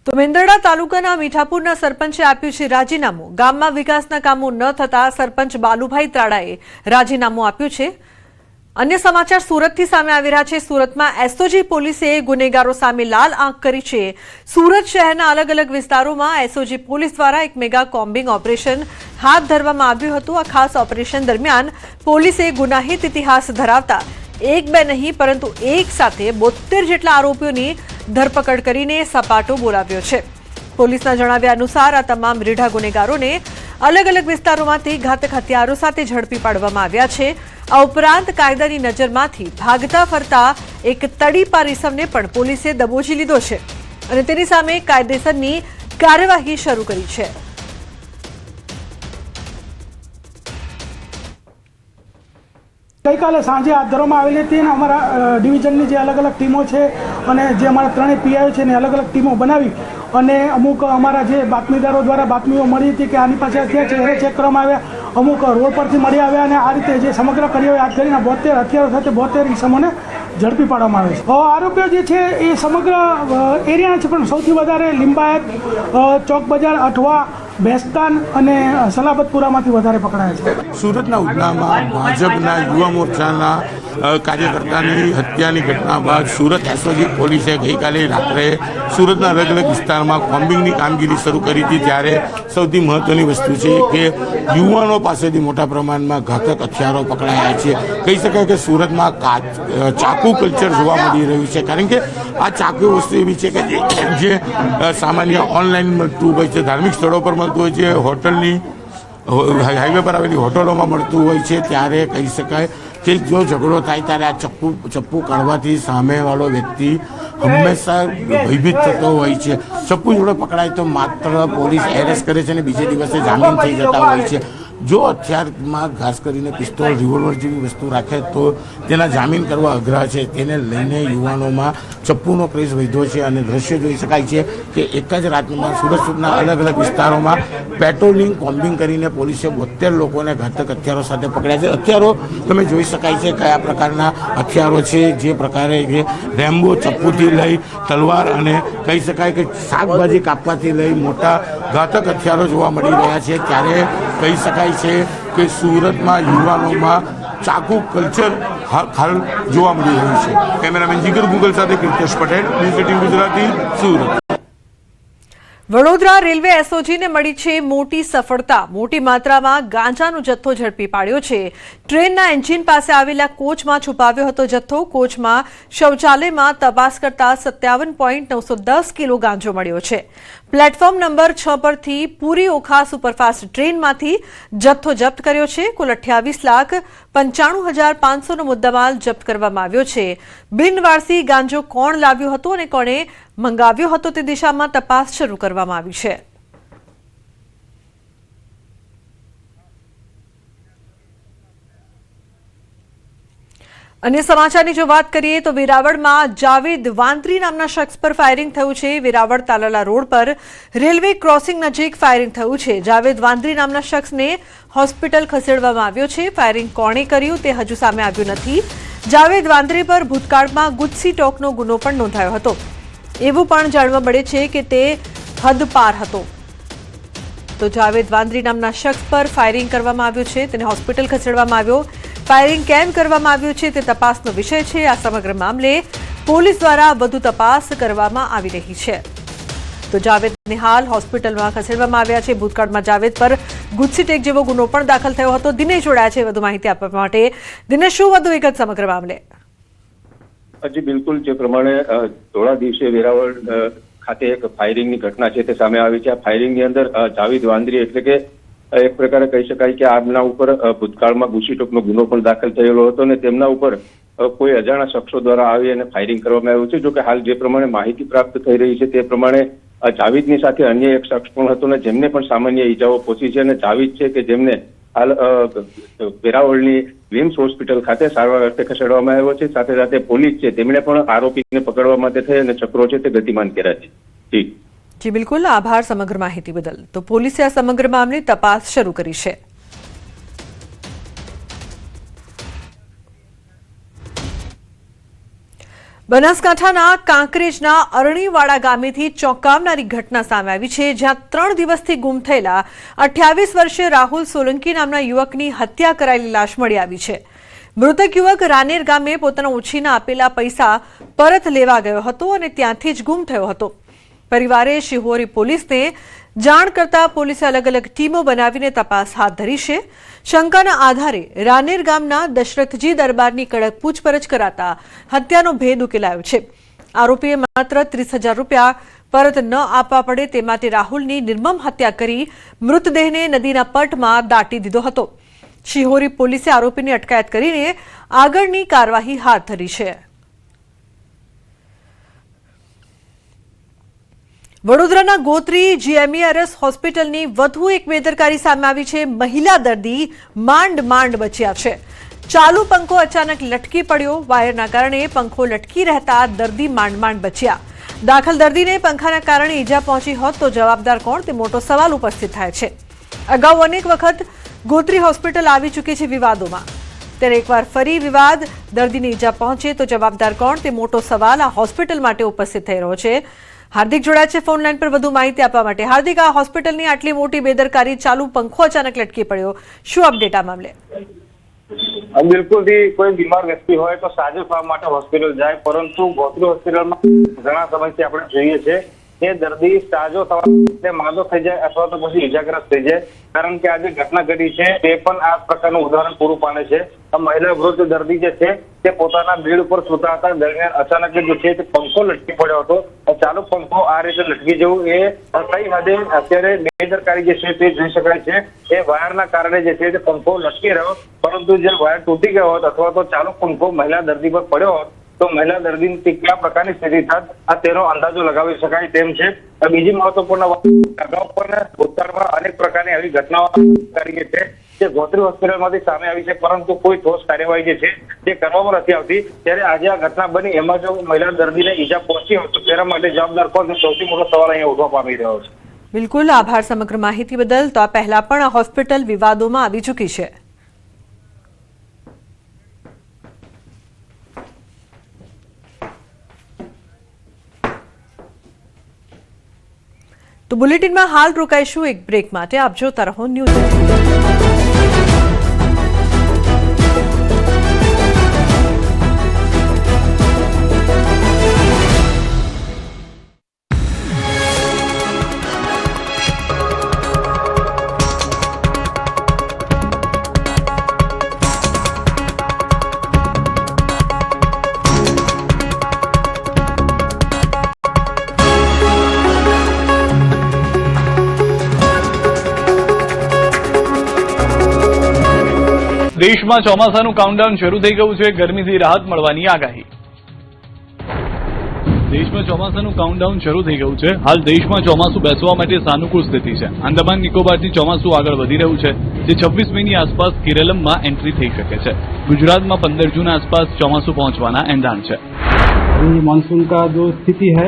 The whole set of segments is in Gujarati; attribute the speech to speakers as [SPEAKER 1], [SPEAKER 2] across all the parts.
[SPEAKER 1] તો મેંદરડા તાલુકાના મીઠાપુરના સરપંચે આપ્યું છે રાજીનામું। ગામમાં વિકાસના કામો ન થતા સરપંચ બાલુભાઈ ત્રાડાએ રાજીનામું આપ્યું છે। અન્ય સમાચાર સુરતથી સામે આવી રહ્યા છે। સુરતમાં એસઓજી પોલીસે ગુનેગારો સામે લાલ આંખ કરી છે। સુરત શહેરના અલગ અલગ વિસ્તારોમાં એસઓજી પોલીસ દ્વારા એક મેગા કોમ્બિંગ ઓપરેશન હાથ ધરવામાં આવ્યું હતું। આ ખાસ ઓપરેશન દરમિયાન પોલીસે ગુનાહિત ઇતિહાસ ધરાવતા એક બે નહીં પરંતુ એક સાથે 72 જેટલા આરોપીઓની ધરપકડ કરીને સપાટો બોલાવ્યો છે। પોલીસના જણાવ્યા અનુસાર આ તમામ રીઢા ગુનેગારોને અલગ અલગ વિસ્તારોમાંથી ઘાતક હથિયારો સાથે ઝડપી પાડવામાં આવ્યા છે। આ ઉપરાંત કાયદાની નજરમાંથી ભાગતા ફરતા એક તડીપાર ઇસમને પણ પોલીસે દબોચી લીધો છે અને તેની સામે કાયદેસરની કાર્યવાહી શરૂ કરી છે।
[SPEAKER 2] गई काले सांजे हाथ धरवामां आवेली हती अने अमारा डिविजननी जे अलग अलग टीमों है अने जे अमारा त्रणेय पीआईओ छे ने अलग अलग टीमों बनावी अने अमुक अमारा जे बातमीदारो द्वारा बातमीओ मळी हती के आनी पाछळ हथियार छे ए चेक करवामां आव्या। अमुक रोड परथी मळी आव्या अने आ रीते जे समग्र कार्यवाही हाथ धरीने 72 हथियारो साथे 72 ईसमोने झड़पी पाडवामां आवे छे। आरोपीओ जे छे ए समग्र एरियाना छे पण सौथी वधारे लिंबायत, चौक बजार, अठवा, बेस्तान અને સલાબતપુરામાંથી વધારે પકડાયા છે।
[SPEAKER 3] સુરતના ઉધનામાં ભાજપના યુવા મોરચાના કાર્યકર્તાની હત્યાની ઘટના બાદ સુરત એસઓજી પોલીસે ગઈકાલે રાત્રે સુરતના અલગ અલગ વિસ્તારમાં કોમ્બિંગની કામગીરી શરૂ કરી હતી। ત્યારે સૌથી મહત્વની વસ્તુ છે કે યુવાનો પાસેથી મોટા પ્રમાણમાં ઘાતક હથિયારો પકડાયા છે। કહી શકાય કે સુરતમાં ચાકુ કલ્ચર જોવા મળી રહ્યું છે, કારણ કે આ ચાકુ વસ્તુ એવી છે કે જે સામાન્ય ઓનલાઈન મળતું હોય છે, ધાર્મિક સ્થળો પર મળતું હોય છે, હોટલની હાઈવે પર આવેલી હોટલોમાં મળતું હોય છે। ત્યારે કહી શકાય કે જો ઝઘડો થાય ત્યારે આ ચપ્પુ કાઢવાથી સામેવાળો વ્યક્તિ હંમેશા ભયભીત થતો હોય છે। ચપ્પુ જોડે પકડાય તો માત્ર પોલીસ એરેસ્ટ કરે છે અને બીજે દિવસે જામીન થઈ જતા હોય છે। જો હથિયારમાં ખાસ કરીને પિસ્તોલ, રિવોલ્વર જેવી વસ્તુ રાખે તો તેના જામીન કરવા અઘરા છે। તેને લઈને યુવાનોમાં ચપ્પુનો ક્રેઝ વધ્યો છે અને દ્રશ્ય જોઈ શકાય છે કે એક જ રાતમાં સુરતના અલગ અલગ વિસ્તારોમાં પેટ્રોલિંગ કોમ્બિંગ કરીને પોલીસે 72 લોકોને ઘાતક હથિયારો સાથે પકડ્યા છે। હથિયારો તમે જોઈ શકાય છે કયા પ્રકારના હથિયારો છે, જે પ્રકારે રેમ્બો ચપ્પુથી લઈ તલવાર અને કહી શકાય કે શાકભાજી કાપવાથી લઈ મોટા ઘાતક હથિયારો જોવા મળી રહ્યા છે। ત્યારે કહી શકાય છે કે સુરતમાં યુવાનોમાં ચાકુ કલ્ચર હાલ જોવા મળી રહ્યું છે। કેમેરામેન જીગર ગુગલ સાથે કીર્તેશ પટેલ, ન્યૂઝ 18 ગુજરાતી, સુરત।
[SPEAKER 1] વડોદરા રેલવે એસઓજીને મળી છે મોટી સફળતા। મોટી માત્રામાં ગાંજાનો જથ્થો ઝડપી પાડ્યો છે। ટ્રેનના એન્જિન પાસે આવેલા કોચમાં છુપાવ્યો હતો જથ્થો। કોચમાં શૌચાલયમાં તપાસ કરતા 57.910 કિલો ગાંજો મળ્યો છે। પ્લેટફોર્મ નંબર 6 પરથી પૂરી ઓખા સુપરફાસ્ટ ટ્રેનમાંથી જથ્થો જપ્ત કર્યો છે। કુલ 28,95,500નો મુદ્દામાલ જપ્ત કરવામાં આવ્યો છે। બિનવારસી ગાંજો કોણ લાવ્યો હતો અને કોણે મંગાવ્યો હતો તે દિશામાં તપાસ શરૂ કરવામાં આવી છે। અન્ય સમાચારની જો વાત કરીએ તો વેરાવળમાં જાવેદ વાંત્રી નામના શખ્સ પર ફાયરિંગ થયું છે। વેરાવળ તાલાલા રોડ પર રેલવે ક્રોસિંગ નજીક ફાયરિંગ થયું છે। જાવેદ વાંત્રી નામના શખ્સને હોસ્પિટલ ખસેડવામાં આવ્યો છે। ફાયરિંગ કોણે કર્યું તે હજુ સામે આવ્યું નથી। જાવેદ વાંત્રી પર ભૂતકાળમાં ગુજસી ટોકનો ગુનો પણ નોંધાયો હતો એવું પણ જાણવા મળે છે કે તે હદપાર હતો। તો જાવેદ વાંદ્રી નામના શખ્સ પર ફાયરિંગ કરવામાં આવ્યું છે, તેને હોસ્પિટલ ખસેડવામાં આવ્યો। ફાયરિંગ કેમ કરવામાં આવ્યું છે તે તપાસનો વિષય છે। આ સમગ્ર મામલે પોલીસ દ્વારા વધુ તપાસ કરવામાં આવી રહી છે। તો જાવેદને હાલ હોસ્પિટલમાં ખસેડવામાં આવ્યા છે। ભૂતકાળમાં જાવેદ પર ગુજસી ટેક જેવો ગુનો પણ દાખલ થયો હતો। દિનેશ જોડાયા છે વધુ માહિતી આપવા માટે। દિનેશ, શું વધુ વિગત સમગ્ર મામલે?
[SPEAKER 4] જી બિલકુલ, જે પ્રમાણે થોડા દિવસે વેરાવળ ખાતે એક ફાયરિંગની ઘટના છે તે સામે આવી છે। આ ફાયરિંગની અંદર જાવેદ વાંદરી એટલે કે એક પ્રકારે કહી શકાય કે આમના ઉપર ભૂતકાળમાં ગુસ્સીટોકનો ગુનો પણ દાખલ થયેલો હતો અને તેમના ઉપર કોઈ અજાણા શખ્સો દ્વારા આવી અને ફાયરિંગ કરવામાં આવ્યું છે। જો કે હાલ જે પ્રમાણે માહિતી પ્રાપ્ત થઈ રહી છે તે પ્રમાણે જાવેદની સાથે અન્ય એક શખ્સ પણ હતો અને જેમને પણ સામાન્ય ઈજાઓ પહોંચી છે અને જાવેદ છે કે જેમને હાલ વેરાવળની વિમ્સ હોસ્પિટલ ખાતે સારવાર અર્થે ખસેડવામાં આવ્યો છે। સાથે સાથે પોલીસ છે તેમણે પણ આરોપીને પકડવા માટે થઈ અને ચક્રો છે તે ગતિમાન કર્યા છે।
[SPEAKER 1] જી બિલકુલ, આભાર સમગ્ર માહિતી બદલ। તો પોલીસે આ સમગ્ર મામલે તપાસ શરૂ કરી છે। બનાસકાંઠાના કાંકરેજના અરણીવાડા ગામેથી ચોંકાવનારી ઘટના સામે આવી છે, જ્યાં 3 દિવસથી ગુમ થયેલા 28 વર્ષીય રાહુલ સોલંકી નામના યુવકની હત્યા કરાયેલી લાશ મળી આવી છે. મૃતક યુવક રાનેર ગામે પોતાના ઉછીના આપેલા પૈસા પરત લેવા ગયો હતો અને ત્યાંથી જ ગુમ થયો હતો. પરિવારે શિહોરી પોલીસને જાણ કરતા પોલીસે અલગ અલગ ટીમો બનાવીને તપાસ હાથ ધરી છે. શંકાના આધારે રાનેર ગામના દશરથજી દરબારની કડક પૂછપરછ કરાતા હત્યાનો ભેદ ઉકેલાયો છે. આરોપીએ માત્ર 30,000 રૂપિયા પરત ન આપવા પડે તે માટે રાહુલની નિર્મમ હત્યા કરી મૃતદેહને નદીના પટમાં દાટી દીધો હતો. શિહોરી પોલીસે આરોપીની અટકાયત કરીને આગળની કાર્યવાહી હાથ ધરી છે. વડોદરાના ગોત્રી જીએમઈઆરએસ હોસ્પિટલની વધુ એક બેદરકારી સામે આવી છે. મહિલા દર્દી માંડ બચ્યા છે. ચાલુ પંખો અચાનક લટકી પડ્યો. વાયરના કારણે પંખો લટકી રહેતા દર્દી માંડ બચ્યા. દાખલ દર્દીને પંખાના કારણે ઈજા પહોંચી હોત તો જવાબદાર કોણ, તે મોટો સવાલ ઉપસ્થિત થાય છે. અગાઉ અનેક વખત ગોત્રી હોસ્પિટલ આવી ચૂકી છે વિવાદોમાં, ત્યારે એકવાર ફરી વિવાદ, દર્દીને ઈજા પહોંચે તો જવાબદાર કોણ, તે મોટો સવાલ આ હોસ્પિટલ માટે ઉપસ્થિત થઈ રહ્યો છે. હાર્દિક જોડાયા છે ફોન લાઈન પર વધુ માહિતી આપવા માટે. હાર્દિક, આ હોસ્પિટલની આટલી મોટી બેદરકારી, ચાલુ પંખો અચાનક લટકી પડ્યો, શું અપડેટ આ મામલે?
[SPEAKER 5] બિલકુલ, કોઈ બીમાર વ્યક્તિ હોય તો સાજો થવા માટે હોસ્પિટલ જાય, પરંતુ ગોત્રી હોસ્પિટલમાં ઘણા સમયથી આપણે જોઈએ છે કે દર્દી સાજો થવા માંદો થઈ જાય અથવા તો પછી ઇજાગ્રસ્ત થઈ જાય. કારણ કે આજે ઘટના ઘટી છે તે પણ આ પ્રકારનું ઉદાહરણ પૂરું પાડે છે. મહિલા વૃદ્ધ દર્દી જે છે તે પોતાના બેડ ઉપર સૂતા હતા, દરમિયાન અચાનક જે છે તે પંખો લટકી પડ્યો હતો. ચાલુ પંખો આ રીતે લટકી જવું એ કઈ હદે અત્યારે બેદરકારી જે છે તે જોઈ શકાય છે. એ વાયરના કારણે જે છે તે પંખો લટકી રહ્યો, પરંતુ જે વાયર તૂટી ગયો હોત અથવા તો ચાલુ પંખો મહિલા દર્દી પર પડ્યો હોત તો મહિલા દર્દીની કયા પ્રકારની સ્થિતિ થાત આ તેનો અંદાજો લગાવી શકાય તેમ છે. બીજી મહત્વપૂર્ણ વાત, અગાઉ પણ ભૂતકાળમાં અનેક પ્રકારની આવી ઘટનાઓ કરી છે જે ગોત્રી હોસ્પિટલમાંથી સામે આવી છે, પરંતુ કોઈ ઠોસ કાર્યવાહી જે છે તે કરવામાં નથી આવતી. ત્યારે આજે આ ઘટના બની, એમાં જો મહિલા દર્દીને ઈજા પહોંચી હોય તો તેના માટે જવાબદાર કોણ, સૌથી મોટો સવાલ અહીંયા ઉઠવા પામી રહ્યો છે.
[SPEAKER 1] બિલકુલ, આભાર સમગ્ર માહિતી બદલ. તો આ પહેલા પણ આ હોસ્પિટલ વિવાદોમાં આવી ચૂકી છે. તો બુલેટિનમાં હાલ રોકાઈશું એક બ્રેક માટે. આપ જોતા રહો ન્યૂઝ.
[SPEAKER 6] દેશમાં ચોમાસાનું કાઉન્ટડાઉન શરૂ થઈ ગયું છે. ગરમીથી રાહત મળવાની આગાહી. દેશમાં ચોમાસાનું કાઉન્ટડાઉન શરૂ થઈ ગયું છે. હાલ દેશમાં ચોમાસું બેસવા માટે સાનુકૂળ સ્થિતિ છે. આંદામાન નિકોબારથી ચોમાસું આગળ વધી રહ્યું છે, જે 26 મેની આસપાસ કેરળમાં એન્ટ્રી થઈ શકે છે. ગુજરાતમાં 15 जून आसपास ચોમાસું પહોંચવાના એંધાણ છે.
[SPEAKER 7] अभी मानसून का जो स्थिति है,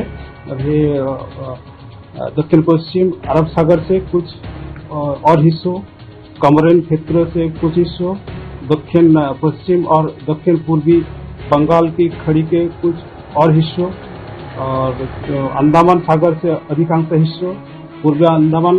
[SPEAKER 7] अभी दक्षिण पश्चिम अरब सागर से कुछ और हिस्सों, कमरन क्षेत्र से कुछ हिस्सों, दक्षिण पश्चिम और दक्षिण पूर्वी बंगाल की खाड़ी के कुछ और हिस्सों और अंडमान सागर से अधिकांश हिस्सों, पूर्वी अंडमान